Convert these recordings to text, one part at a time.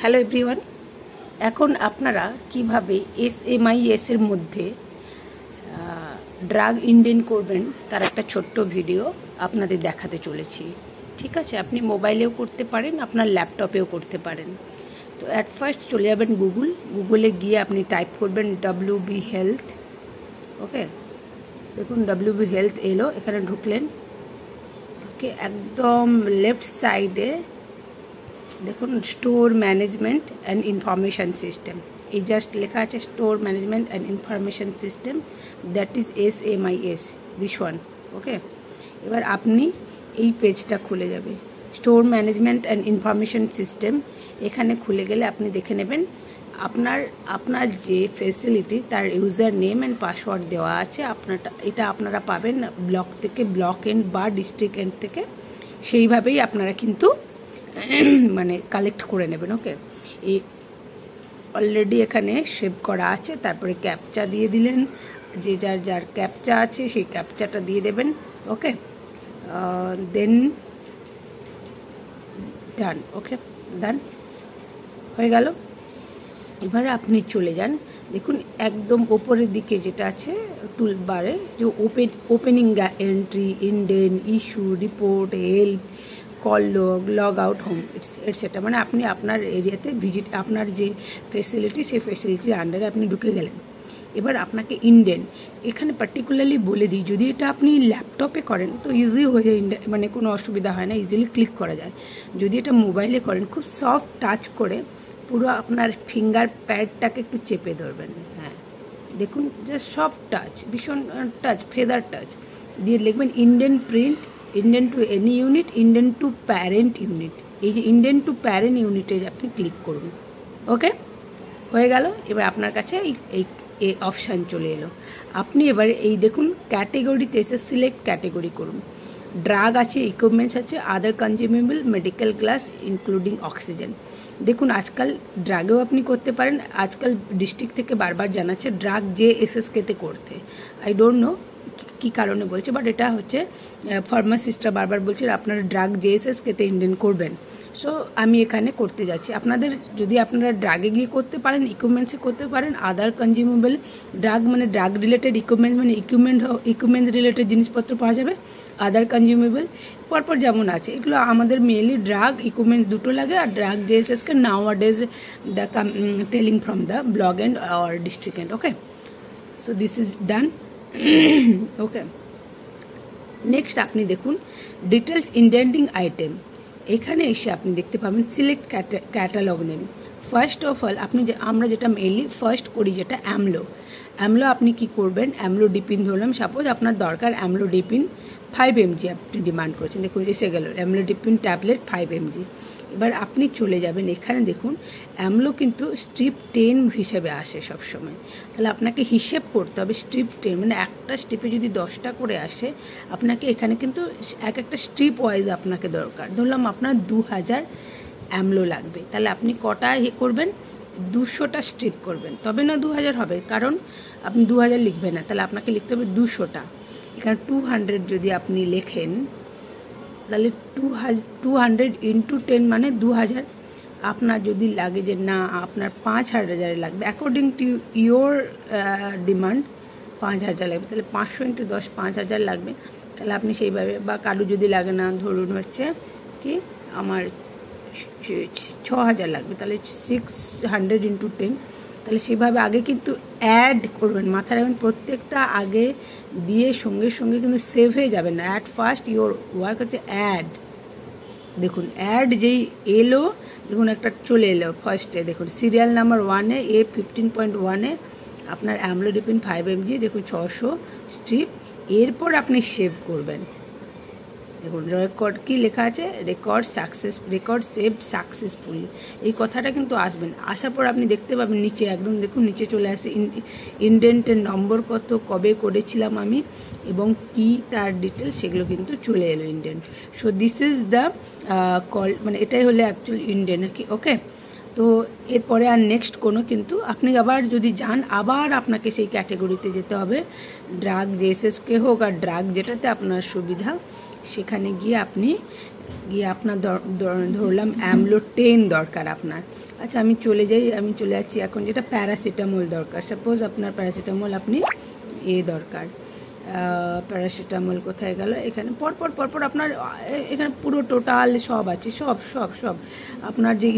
Hello everyone, এখন আপনারা কিভাবে এসএমআইএস এর মধ্যে ড্রাগ ইন্ডেন্ট করবেন তার একটা ছোট্ট ভিডিও আপনাদের দেখাতে চলেছি। ঠিক আছে, আপনি মোবাইলেও করতে পারেন, আপনার ল্যাপটপেও করতে পারেন। তো অ্যাট ফার্স্ট চলে যাবেন গুগলে গিয়ে আপনি টাইপ করবেন WB হেলথ। ওকে, দেখুন WB হেলথ এলো, এখানে ঢুকলেন, ঢুকে একদম লেফট সাইডে দেখুন store management and information system, এই জাস্ট লেখা আছে store management and information system, that is SMIS, this one. Okay, এবার আপনি এই পেজটা খুলে যাবে, store management and information system. এখানে খুলে গেলে আপনি দেখে নেবেন আপনার যে ফেসিলিটি তার ইউজার নেম অ্যান্ড পাসওয়ার্ড দেওয়া আছে। এটা আপনারা পাবেন ব্লক থেকে, ব্লক এন্ড বা ডিস্ট্রিক্ট এন্ড থেকে, সেইভাবেই আপনারা কিন্তু মানে কালেক্ট করে নেবেন। ওকে, এই অলরেডি এখানে সেভ করা আছে। তারপরে ক্যাপচা দিয়ে দিলেন, যে যার ক্যাপচা আছে সেই ক্যাপচাটা দিয়ে দেবেন। ওকে, দেন ডান। ওকে, ডান হয়ে গেল। এবারে আপনি চলে যান, দেখুন একদম ওপরের দিকে যেটা আছে টুল বারে, যে opening entry, indent, issue, report, help, call log, log out, home etcetera. মানে আপনি আপনার এরিয়াতে ভিজিট, আপনার যে ফেসিলিটি সেই ফেসিলিটির আন্ডারে আপনি ঢুকে গেলেন। এবার আপনাকে ইন্ডেন্ট, এখানে পার্টিকুলারলি বলে দিই, যদি এটা আপনি ল্যাপটপে করেন তো ইজি হয়ে যায়, মানে কোনো অসুবিধা হয় না, ইজিলি ক্লিক করা যায়। যদি এটা মোবাইলে করেন খুব সফট টাচ করে পুরো আপনার ফিঙ্গার প্যাডটাকে একটু চেপে ধরবেন। হ্যাঁ, দেখুন জাস্ট সফট টাচ, ভীষণ টাচ, ফেদার টাচ দিয়ে লিখবেন indent print, indent to any unit, indent to parent unit. এই যে ইন্ডেন্ট টু প্যারেন্ট ইউনিটে আপনি ক্লিক করুন। ওকে, হয়ে গেল। এবার আপনার কাছে এই অপশান চলে এলো। আপনি এবার এই দেখুন ক্যাটেগরিতে এসে সিলেক্ট ক্যাটেগরি করুন। ড্রাগ আছে, ইকুইপমেন্টস আছে, other consumable, medical glass including oxygen. দেখুন আজকাল ড্রাগেও আপনি করতে পারেন, আজকাল ডিস্ট্রিক্ট থেকে বারবার জানাচ্ছে ড্রাগ JSSKতে করতে। আই ডোন্ট নো কী কারণে বলছে, বাট এটা হচ্ছে ফার্মাসিস্টরা বারবার বলছেন আপনারা ড্রাগ JSSKতে ইন্ডেন্ট করবেন। সো আমি এখানে করতে যাচ্ছি। আপনাদের যদি আপনারা ড্রাগে গিয়ে করতে পারেন, ইকুইপমেন্টসে করতে পারেন, আদার কনজিউমেবল, ড্রাগ মানে ড্রাগ রিলেটেড, ইকুইপমেন্টস মানে ইকুইপমেন্টস রিলেটেড জিনিসপত্র পাওয়া যাবে, আদার কনজিউমেবল পরপর যেমন আছে। এগুলো আমাদের মেনলি ড্রাগ ইকুইপমেন্টস দুটো লাগে, আর drug JSSK nowadays the telling from the block end or district end. Okay, so this is done. Okay, next আপনি দেখুন ডিটেলস ইন্ডেন্টিং আইটেম। এখানে এসে আপনি দেখতে পাবেন select catalogue name. First of all আমরা যেটা মেইনলি ফার্স্ট করি যেটা অ্যামলো আপনি কি করবেন, অ্যামলোডিপিন ধরলাম, সাপোজ আপনার দরকার অ্যামলোডিপিন 5 mg আপনি ডিমান্ড করছেন। দেখুন এসে গেল অ্যামলোডিপিন ট্যাবলেট 5 mg। এবার আপনি চলে যাবেন, এখানে দেখুন অ্যামলো কিন্তু স্ট্রিপ 10 হিসেবে আসে সবসময়, তাহলে আপনাকে হিসেব করতে হবে স্ট্রিপ 10, মানে একটা স্ট্রিপে যদি 10টা করে আসে আপনাকে এখানে কিন্তু একটা স্ট্রিপ ওয়াইজ আপনাকে দরকার। ধরলাম আপনার 2000 অ্যামলো লাগবে, তাহলে আপনি কটা করবেন, 200টা স্ট্রিপ করবেন, তবে না 2000 হবে, কারণ আপনি 2000 লিখবেন না, তাহলে আপনাকে লিখতে হবে 200টা। এখানে 200 যদি আপনি লেখেন তাহলে 200 × 10 মানে 2000। আপনার যদি লাগে যে না আপনার 5000 লাগবে, অ্যাকর্ডিং টু ইয়োর ডিমান্ড 5000 লাগবে, তাহলে 500 × 10 5000 লাগবে, তাহলে আপনি সেইভাবে, বা কারো যদি লাগে না ধরুন হচ্ছে কি আমার 6000 লাগবে, তাহলে 600 × 10, তাহলে সেভাবে আগে কিন্তু অ্যাড করবেন, মাথায় রাখবেন প্রত্যেকটা আগে দিয়ে সঙ্গে সঙ্গে কিন্তু সেভ হয়ে যাবে না। অ্যাট ফার্স্ট ইওর ওয়ার্ক হচ্ছে অ্যাড। দেখুন অ্যাড যেই এলো, দেখুন একটা চলে এলো ফার্স্টে, দেখুন সিরিয়াল নাম্বার 1-এ A15.1-এ আপনার অ্যামলোডিপিন 5 mg, দেখুন 600 স্ট্রিপ। এরপর আপনি সেভ করবেন, দেখুন রেকর্ড কি লেখা আছে, রেকর্ড সেভ সাকসেসফুলি, এই কথাটা কিন্তু আসবেন। আসার পর আপনি দেখতে পাবেন নিচে একদম দেখুন নিচে চলে আসে ইন্ডেন্টের নম্বর কত, কবে করেছিলাম আমি এবং কি তার ডিটেলস, সেগুলো কিন্তু চলে এলো indent. So this is the call, মানে এটাই হলো অ্যাকচুয়াল ইন্ডেন্ট আর কি। ওকে, তো এরপরে আর নেক্সট কোনো, কিন্তু আপনি আবার যদি যান আবার আপনাকে সেই ক্যাটেগরিতে যেতে হবে, ড্রাগ JSSK হোক আর ড্রাগ যেটাতে আপনার সুবিধা, সেখানে গিয়ে আপনি গিয়ে আপনার ধরলাম অ্যামলো 10 দরকার আপনার। আচ্ছা আমি চলে যাচ্ছি এখন যেটা প্যারাসিটামল দরকার। সাপোজ আপনার প্যারাসিটামল আপনি দরকার, প্যারাসিটামল কোথায় গেল, এখানে পরপর আপনার এখানে পুরো টোটাল সব আছে, সব আপনার যে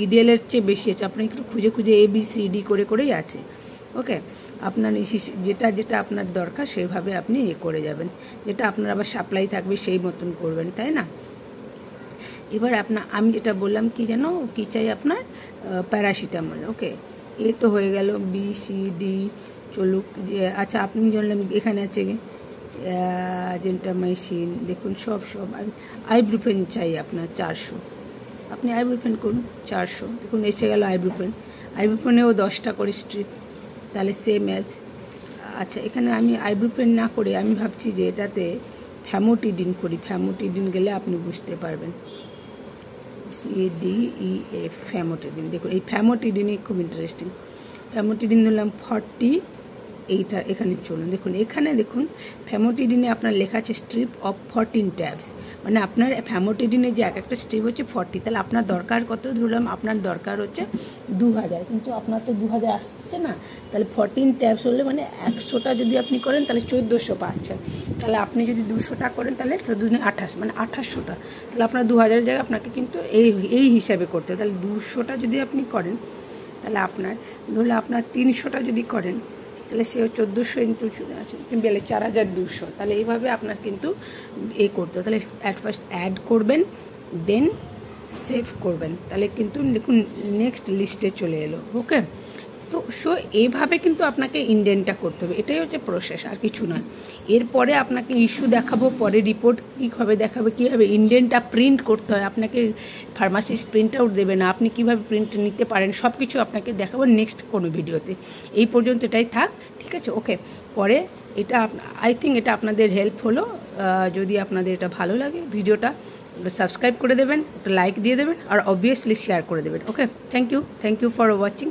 ইডিএলের চেয়ে বেশি আছে, আপনি একটু খুঁজে ABCD করেই আছে। ওকে, আপনার যেটা আপনার দরকার সেইভাবে আপনি করে যাবেন, যেটা আপনার আবার সাপ্লাই থাকবে সেই মতন করবেন, তাই না? এবার আমি যেটা বললাম কি যেন কি চাই আপনার, প্যারাসিটামল। ওকে, তো হয়ে গেল BCD। চলুক, আচ্ছা আপনি জানলাম এখানে আছে জেন্টামাইসিন, দেখুন সব আইব্রুফেন চাই আপনার 400, আপনি আইব্রুফেন করুন 400, দেখুন এসে গেল আইব্রুফেনেও 10টা করে স্ট্রিপ, তাহলে সেম অ্যাজ। আচ্ছা এখানে আমি আইব্রুফেন না করে আমি ভাবছি যে এটাতে ফ্যামোটিডিন করি, ফ্যামোটিডিন গেলে আপনি বুঝতে পারবেন, CDEF ফ্যামোটিডিন। দেখুন এই ফ্যামোটিডিনই খুব ইন্টারেস্টিং। ফ্যামোটিডিন ধরলাম 40, এইটা এখানে চলুন, দেখুন এখানে দেখুন ফ্যামোটিডিনে আপনার লেখা আছে স্ট্রিপ অফ 14 ট্যাবস, মানে আপনার ফ্যামোটিডিনে যে একটা স্ট্রিপ হচ্ছে 40, তাহলে আপনার দরকার কত, ধরলাম আপনার দরকার হচ্ছে 2000, কিন্তু আপনার তো 2000 আসছে না, তাহলে 14 ট্যাবস হলে মানে 100টা যদি আপনি করেন তাহলে 1400 পাচ্ছেন, তাহলে আপনি যদি 200টা করেন তাহলে 14×28 মানে 2800টা, তাহলে আপনার 2000 জায়গায় আপনাকে কিন্তু এই হিসাবে করতে হবে। তাহলে 200টা যদি আপনি করেন তাহলে আপনার ধরলে আপনার 300টা যদি করেন তাহলে সে 1400 ইন্টু 4200, তাহলে এইভাবে আপনার কিন্তু করতে হবে। তাহলে অ্যাট ফার্স্ট অ্যাড করবেন, দেন সেভ করবেন, তাহলে কিন্তু দেখুন নেক্সট লিস্টে চলে এলো। ওকে, তো এইভাবে কিন্তু আপনাকে ইন্ডেন্টটা করতে হবে, এটাই হচ্ছে প্রসেস, আর কিছু নয়। এরপরে আপনাকে ইস্যু দেখাবো, পরে রিপোর্ট কীভাবে দেখাবে, কীভাবে ইন্ডেন্টটা প্রিন্ট করতে হয়, আপনাকে ফার্মাসিস্ট প্রিন্ট আউট দেবে না, আপনি কীভাবে প্রিন্ট নিতে পারেন, সব কিছু আপনাকে দেখাবো নেক্সট কোনো ভিডিওতে। এই পর্যন্ত এটাই থাক, ঠিক আছে? ওকে, পরে এটা আই থিঙ্ক এটা আপনাদের হেল্প হলো। যদি আপনাদের এটা ভালো লাগে ভিডিওটা সাবস্ক্রাইব করে দেবেন, একটা লাইক দিয়ে দেবেন, আর অবভিয়াসলি শেয়ার করে দেবেন। ওকে, থ্যাংক ইউ ফর ওয়াচিং।